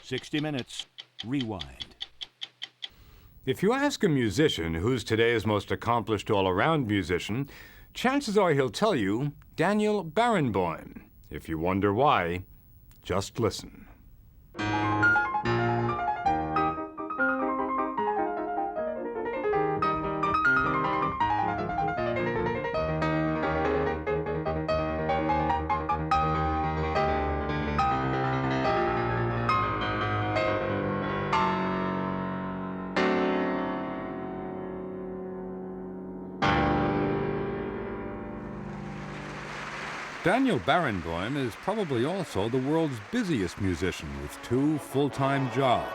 60 Minutes, Rewind. If you ask a musician who's today's most accomplished all-around musician, chances are he'll tell you Daniel Barenboim. If you wonder why, just listen. Daniel Barenboim is probably also the world's busiest musician with 2 full-time jobs.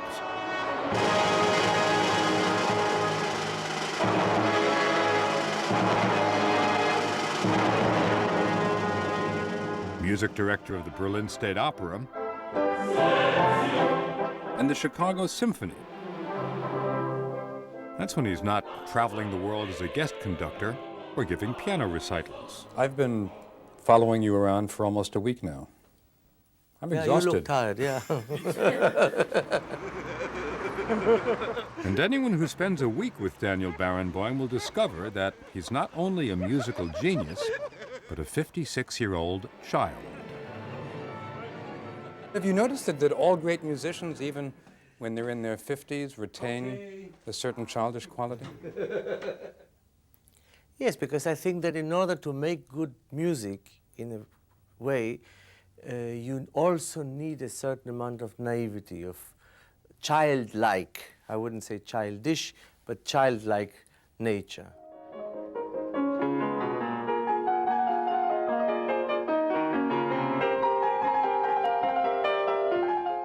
Music director of the Berlin State Opera and the Chicago Symphony. That's when he's not traveling the world as a guest conductor or giving piano recitals. I've been following you around for almost a week now. I'm exhausted. You look tired, yeah. And anyone who spends a week with Daniel Barenboim will discover that he's not only a musical genius, but a 56-year-old child. Have you noticed that all great musicians, even when they're in their 50s, retain a certain childish quality? Yes, because I think that in order to make good music, in a way, you also need a certain amount of naivety, of childlike, I wouldn't say childish, but childlike nature.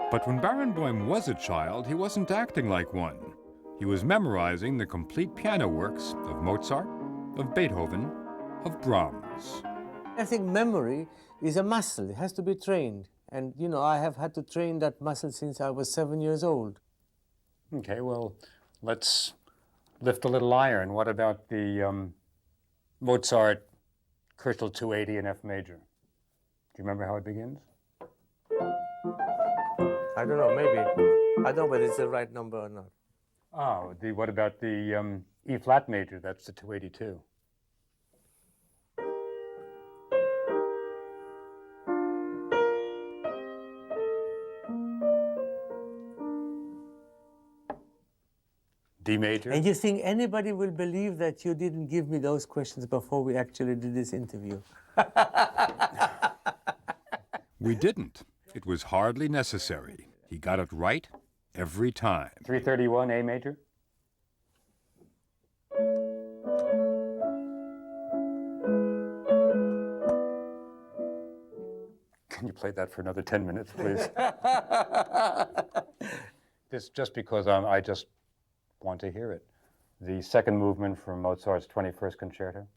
But when Barenboim was a child, he wasn't acting like one. He was memorizing the complete piano works of Mozart, of Beethoven, of Brahms. I think memory is a muscle. It has to be trained. And, you know, I have had to train that muscle since I was 7 years old. Okay, well, let's lift a little iron. What about the Mozart Crystal 280 in F major? Do you remember how it begins? I don't know, maybe. I don't know whether it's the right number or not. Oh, what about the E flat major? That's the 282. D major? And you think anybody will believe that you didn't give me those questions before we actually did this interview? We didn't. It was hardly necessary. He got it right every time. 331 A major? Can you play that for another 10 minutes, please? This just because I just want to hear it. The second movement from Mozart's 21st Concerto.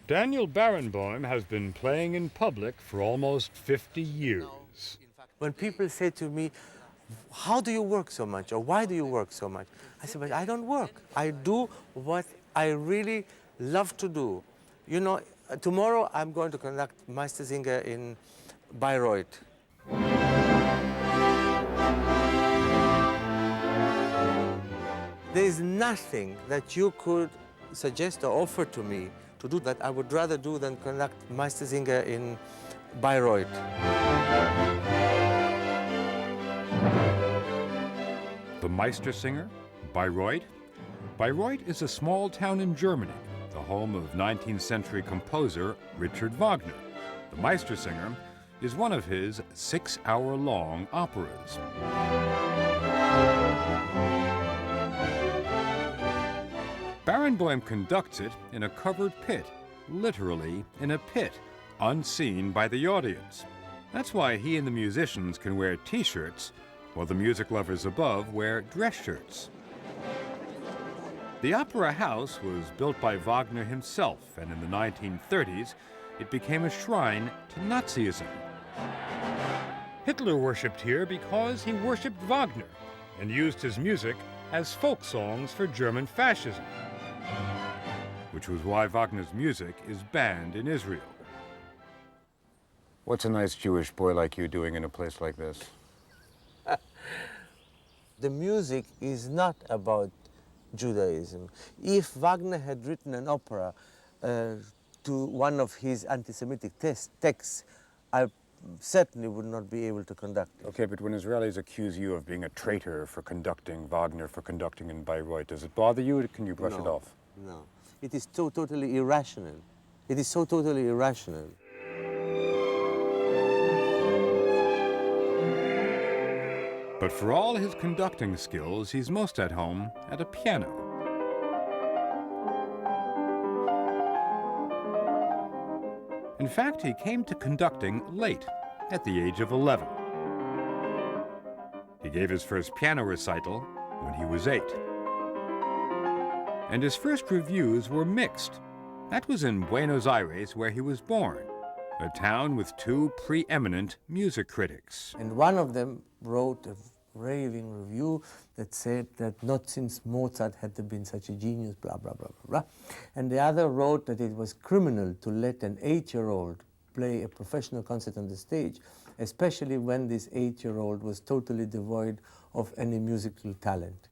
Daniel Barenboim has been playing in public for almost 50 years. When people say to me, how do you work so much, or why do you work so much? I say, but I don't work. I do what I really love to do. You know, tomorrow I'm going to conduct Meistersinger in Bayreuth. There is nothing that you could suggest or offer to me to do that I would rather do than conduct Meistersinger in Bayreuth. The Meistersinger, Bayreuth. Bayreuth is a small town in Germany, the home of 19th century composer Richard Wagner. The Meistersinger is one of his 6-hour-long operas. Barenboim conducts it in a covered pit, literally in a pit, unseen by the audience. That's why he and the musicians can wear T-shirts, while the music lovers above wear dress shirts. The Opera House was built by Wagner himself, and in the 1930s, it became a shrine to Nazism. Hitler worshipped here because he worshipped Wagner and used his music as folk songs for German fascism, which was why Wagner's music is banned in Israel. What's a nice Jewish boy like you doing in a place like this? The music is not about Judaism. If Wagner had written an opera to one of his anti-Semitic texts, I certainly would not be able to conduct it. Okay, but when Israelis accuse you of being a traitor for conducting Wagner, for conducting in Bayreuth, does it bother you, or can you brush it off? No, it is so totally irrational. It is so totally irrational. But for all his conducting skills, he's most at home at a piano. In fact, he came to conducting late, at the age of 11. He gave his first piano recital when he was 8. And his first reviews were mixed. That was in Buenos Aires, where he was born, a town with 2 preeminent music critics. And one of them wrote a raving review that said that not since Mozart had there been such a genius, blah, blah, blah, blah, blah. And the other wrote that it was criminal to let an 8-year-old play a professional concert on the stage, especially when this 8-year-old was totally devoid of any musical talent.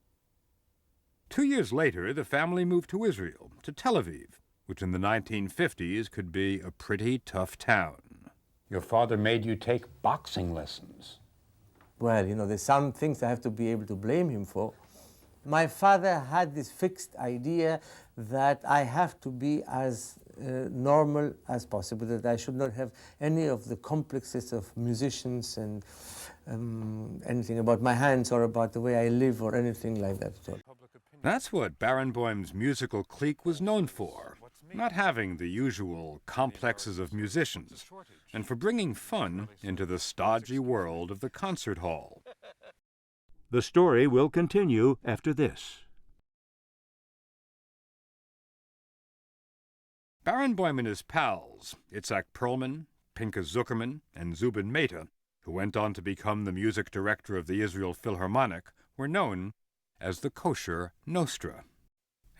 2 years later, the family moved to Israel, to Tel Aviv, which in the 1950s could be a pretty tough town. Your father made you take boxing lessons. Well, you know, there's some things I have to be able to blame him for. My father had this fixed idea that I have to be as normal as possible, that I should not have any of the complexes of musicians and anything about my hands or about the way I live or anything like that at all. That's what Barenboim's musical clique was known for, not having the usual complexes of musicians, and for bringing fun into the stodgy world of the concert hall. The story will continue after this. Barenboim and his pals, Itzhak Perlman, Pinka Zuckerman, and Zubin Mehta, who went on to become the music director of the Israel Philharmonic, were known as the Kosher Nostra.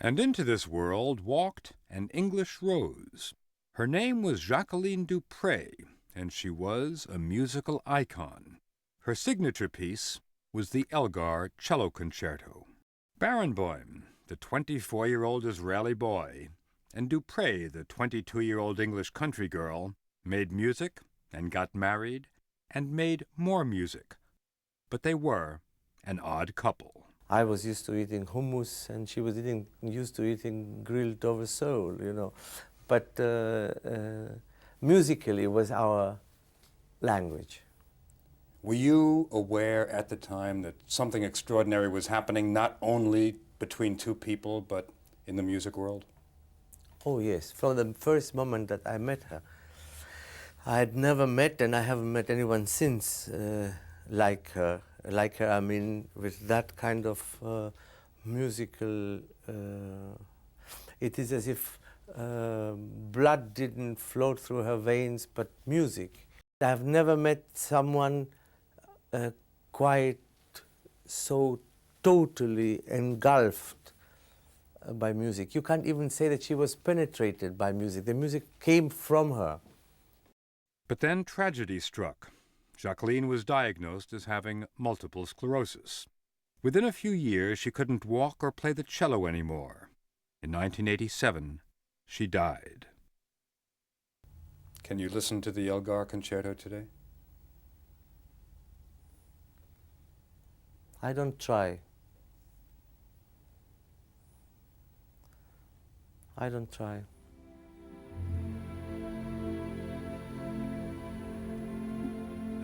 And into this world walked an English rose. Her name was Jacqueline Dupre, and she was a musical icon. Her signature piece was the Elgar Cello Concerto. Barenboim, the 24-year-old Israeli boy, and Dupre, the 22-year-old English country girl, made music and got married and made more music. But they were an odd couple. I was used to eating hummus, and she was used to eating grilled over sole, you know. But musically was our language. Were you aware at the time that something extraordinary was happening, not only between 2 people, but in the music world? Oh yes, from the first moment that I met her. I had never met, and I haven't met anyone since like her. Like her, I mean, with that kind of musical, it is as if blood didn't flow through her veins, but music. I've never met someone quite so totally engulfed by music. You can't even say that she was penetrated by music. The music came from her. But then tragedy struck. Jacqueline was diagnosed as having multiple sclerosis. Within a few years, she couldn't walk or play the cello anymore. In 1987, she died. Can you listen to the Elgar Concerto today? I don't try. I don't try.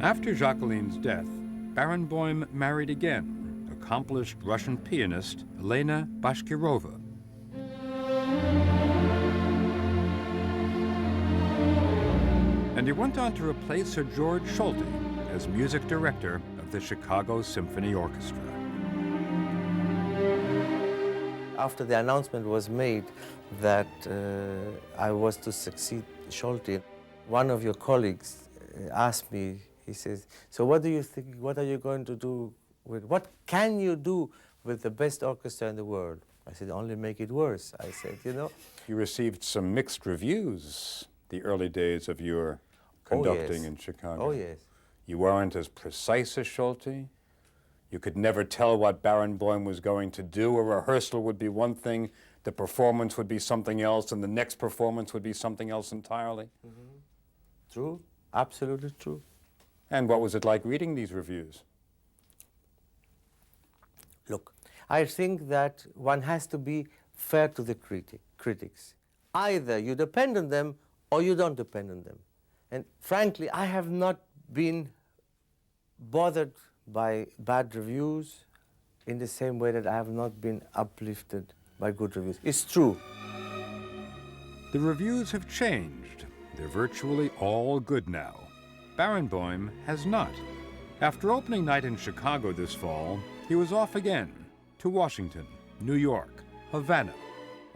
After Jacqueline's death, Barenboim married again, accomplished Russian pianist Elena Bashkirova. And he went on to replace Sir George Solti as music director of the Chicago Symphony Orchestra. After the announcement was made that I was to succeed Solti, one of your colleagues asked me, he says, so what do you think, what are you going to do with, what can you do with the best orchestra in the world. I said, only make it worse. I said, you know. You received some mixed reviews the early days of your conducting in Chicago. Oh, yes. You weren't as precise as Schulte. You could never tell what Barenboim was going to do. A rehearsal would be one thing, the performance would be something else, and the next performance would be something else entirely. Mm-hmm. True, absolutely true. And what was it like reading these reviews? Look, I think that one has to be fair to the critics. Either you depend on them or you don't depend on them. And frankly, I have not been bothered by bad reviews in the same way that I have not been uplifted by good reviews. It's true. The reviews have changed. They're virtually all good now. Barenboim has not. After opening night in Chicago this fall, he was off again to Washington, New York, Havana,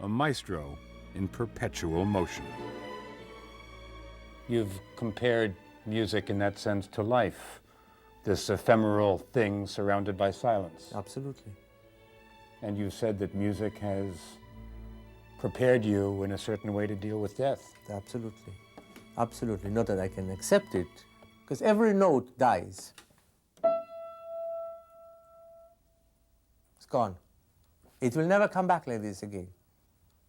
a maestro in perpetual motion. You've compared music in that sense to life, this ephemeral thing surrounded by silence. Absolutely. And you said that music has prepared you in a certain way to deal with death. Absolutely. Absolutely. Not that I can accept it, because every note dies. It's gone. It will never come back like this again.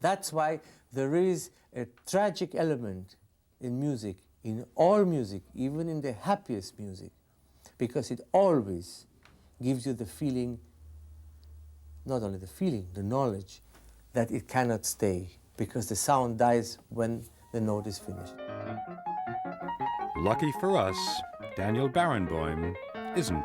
That's why there is a tragic element in music, in all music, even in the happiest music, because it always gives you the feeling, not only the feeling, the knowledge, that it cannot stay, because the sound dies when the note is finished. Lucky for us, Daniel Barenboim isn't.